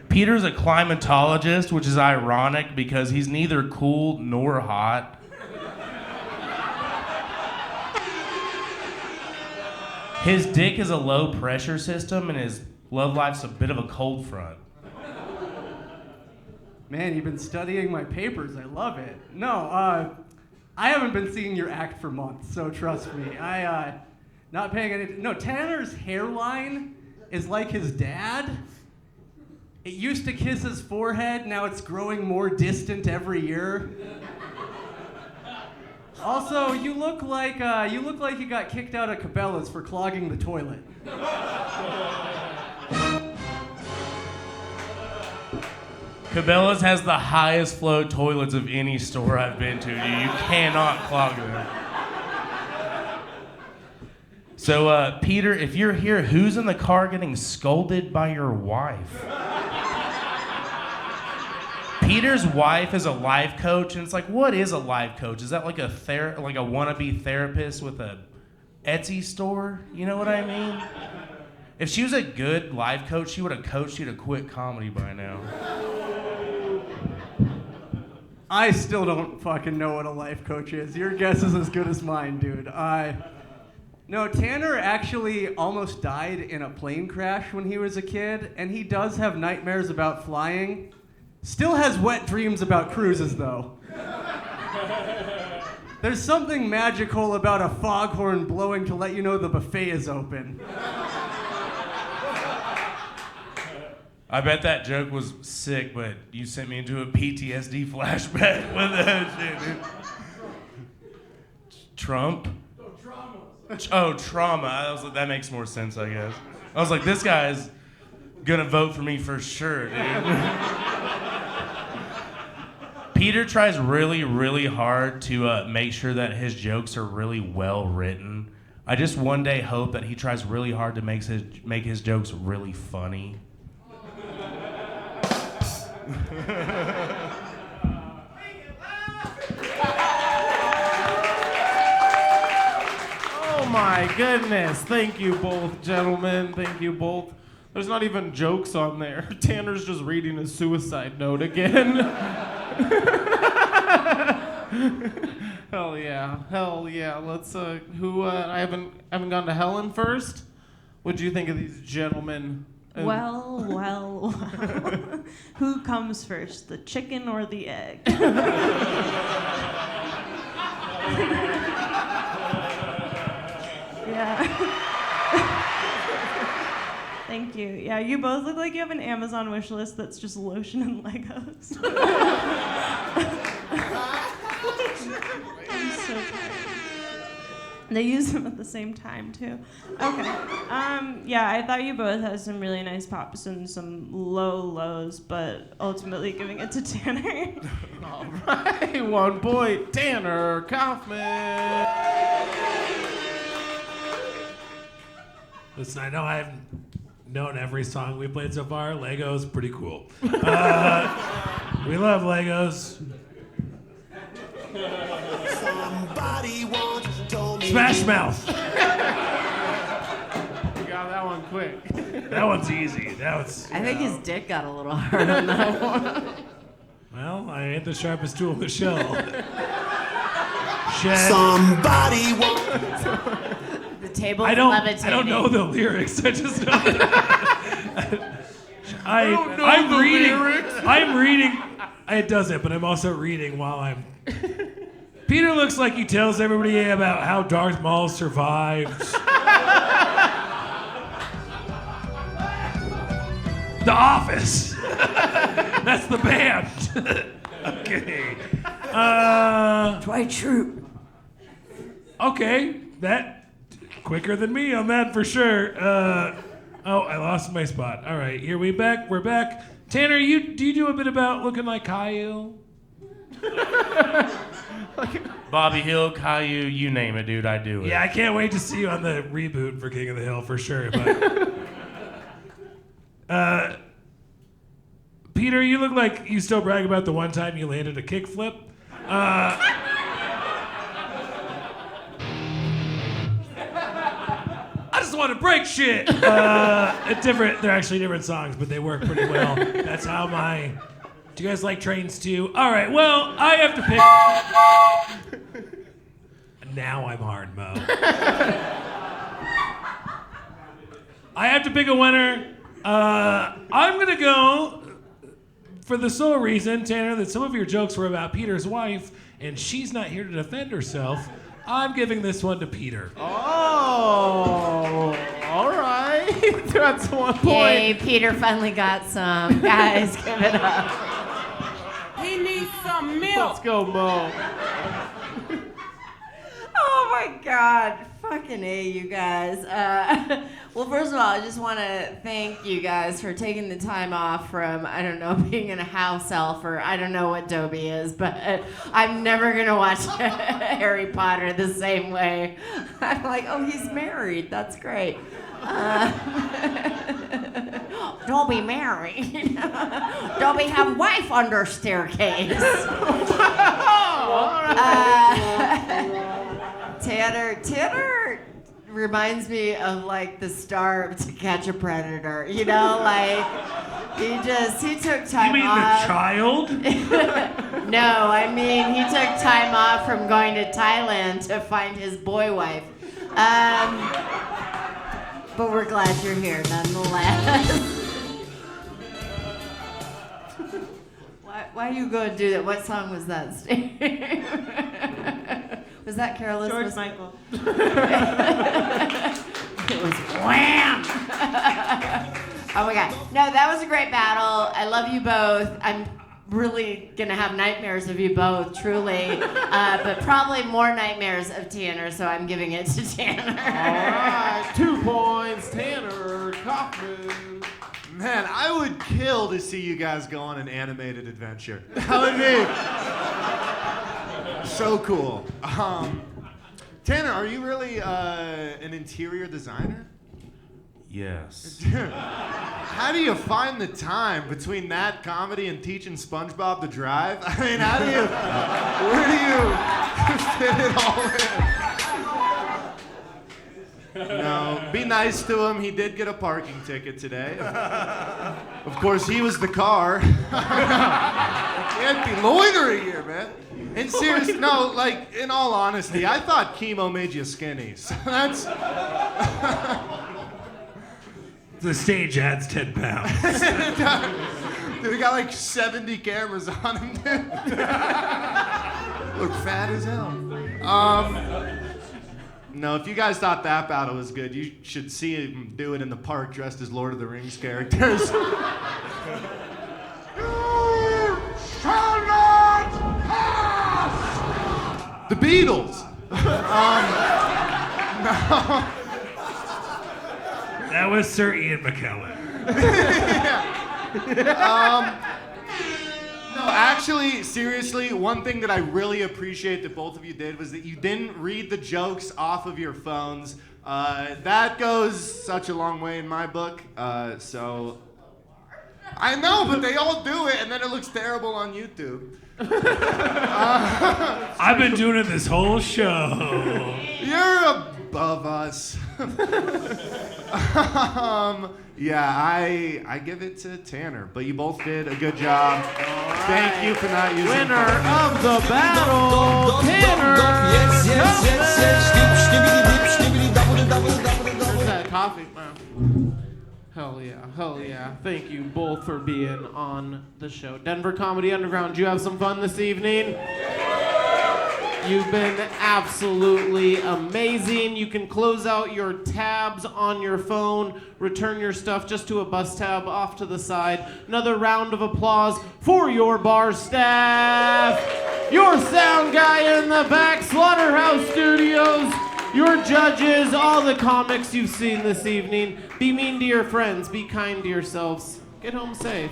[SPEAKER 15] Peter's a climatologist, which is ironic because he's neither cool nor hot. His dick is a low pressure system and his love life's a bit of a cold front.
[SPEAKER 17] Man, you've been studying my papers. I love it. No, I haven't been seeing your act for months, so trust me. Not paying any... No, Tanner's hairline is like his dad. It used to kiss his forehead, now it's growing more distant every year. Also, you look like you got kicked out of Cabela's for clogging the toilet.
[SPEAKER 15] Cabela's has the highest flow toilets of any store I've been to. You cannot clog them. So, Peter, if you're here, who's in the car getting scolded by your wife? Peter's wife is a life coach, and it's like, what is a life coach? Is that like a wannabe therapist with a Etsy store? You know what I mean? If she was a good life coach, she would have coached you to quit comedy by now.
[SPEAKER 17] I still don't fucking know what a life coach is. Your guess is as good as mine, dude. No, Tanner actually almost died in a plane crash when he was a kid, and he does have nightmares about flying. Still has wet dreams about cruises, though. There's something magical about a foghorn blowing to let you know the buffet is open.
[SPEAKER 15] I bet that joke was sick, but you sent me into a PTSD flashback with that shit, dude. Trump? Oh, trauma. That makes more sense, I guess. I was like, this guy's gonna vote for me for sure, dude. Peter tries really, really hard to make sure that his jokes are really well written. I just one day hope that he tries really hard to make his jokes really funny.
[SPEAKER 2] my goodness. Thank you both, gentlemen. Thank you both. There's not even jokes on there. Tanner's just reading a suicide note again. Hell yeah. Hell yeah. Let's I haven't gone to Helen first. What do you think of these gentlemen?
[SPEAKER 6] Well. Who comes first, the chicken or the egg? Yeah. Thank you. Yeah, you both look like you have an Amazon wish list that's just lotion and Legos. I'm so tired. They use them at the same time, too. Okay. Yeah, I thought you both had some really nice pops and some low lows, but ultimately giving it to Tanner.
[SPEAKER 2] All right, 1 point. Tanner Kaufman.
[SPEAKER 7] Listen, I know I haven't known every song we played so far. Legos, pretty cool. We love Legos.
[SPEAKER 16] Somebody once told me.
[SPEAKER 7] Smash Mouth.
[SPEAKER 2] You got that one quick.
[SPEAKER 7] That one's easy.
[SPEAKER 3] I think his dick got a little hard on that one.
[SPEAKER 7] Well, I ain't the sharpest tool in the shell. Shit.
[SPEAKER 16] Somebody once.
[SPEAKER 3] The table's
[SPEAKER 7] I don't know the lyrics. I just know I'm reading. It does it, but I'm also reading while I'm. Peter looks like he tells everybody about how Darth Maul survived. The Office. That's the band. Okay.
[SPEAKER 3] Dwight Schrute.
[SPEAKER 7] Okay, that quicker than me on that for sure. I lost my spot. All right, here we're back. Tanner, do you do a bit about looking like Caillou?
[SPEAKER 15] Bobby Hill, Caillou, you name it, dude, I do it.
[SPEAKER 7] Yeah, I can't wait to see you on the reboot for King of the Hill for sure. But Peter, you look like you still brag about the one time you landed a kickflip. I just want to break shit. They're actually different songs, but they work pretty well. That's how my. Do you guys like trains too? All right. Well, I have to pick. Now I'm hard mode. I have to pick a winner. I'm gonna go for the sole reason, Tanner, that some of your jokes were about Peter's wife, and she's not here to defend herself. I'm giving this one to Peter.
[SPEAKER 2] Oh, all right. That's 1 point.
[SPEAKER 3] Yay, Peter finally got some. Guys, give it up.
[SPEAKER 10] He needs some milk.
[SPEAKER 2] Let's go, Mo.
[SPEAKER 3] Oh my God. Fucking A, you guys. Well, first of all, I just want to thank you guys for taking the time off from, I don't know, being in a house elf, or I don't know what Dobie is, but I'm never going to watch Harry Potter the same way. I'm like, oh, he's married. That's great. Dobie married. Dobie have wife under staircase. Tanner reminds me of like the star of To Catch a Predator. You know, like he took time off.
[SPEAKER 7] You mean the child?
[SPEAKER 3] No, I mean he took time off from going to Thailand to find his boy wife. But we're glad you're here nonetheless. Why are you going to do that? What song was that, Steve? Was that Careless?
[SPEAKER 6] George Michael.
[SPEAKER 3] It was wham! Oh my God. No, that was a great battle. I love you both. I'm really gonna have nightmares of you both, truly. But probably more nightmares of Tanner, so I'm giving it to Tanner.
[SPEAKER 2] All right, 2 points, Tanner Kaufman.
[SPEAKER 4] Man, I would kill to see you guys go on an animated adventure. That would be so cool. Tanner, are you really an interior designer?
[SPEAKER 15] Yes.
[SPEAKER 4] How do you find the time between that comedy and teaching SpongeBob to drive? I mean, where do you fit it all in? No, be nice to him. He did get a parking ticket today. Of course, he was the car. Can't be loitering here, man. In serious, no, like, in all honesty, I thought chemo made you skinny. So that's...
[SPEAKER 7] The stage adds 10 pounds.
[SPEAKER 4] Dude, we got like 70 cameras on him, dude. Look fat as hell. No, if you guys thought that battle was good, you should see him do it in the park dressed as Lord of the Rings characters.
[SPEAKER 10] You shall not pass!
[SPEAKER 4] The Beatles. No.
[SPEAKER 7] That was Sir Ian McKellen.
[SPEAKER 4] No, actually, seriously, one thing that I really appreciate that both of you did was that you didn't read the jokes off of your phones. That goes such a long way in my book. So I know, but they all do it, and then it looks terrible on YouTube.
[SPEAKER 7] I've been doing it this whole show.
[SPEAKER 4] You're above us. Yeah, I give it to Tanner, but you both did a good job. Thank you for not using
[SPEAKER 2] Winner of the battle, Tanner. Where's that coffee? Hell yeah, hell yeah. Thank you both for being on the show. Denver Comedy Underground, did you have some fun this evening? You've been absolutely amazing. You can close out your tabs on your phone, return your stuff just to a bus tab off to the side. Another round of applause for your bar staff, your sound guy in the back, Slaughterhouse Studios, your judges, all the comics you've seen this evening. Be mean to your friends, be kind to yourselves. Get home safe.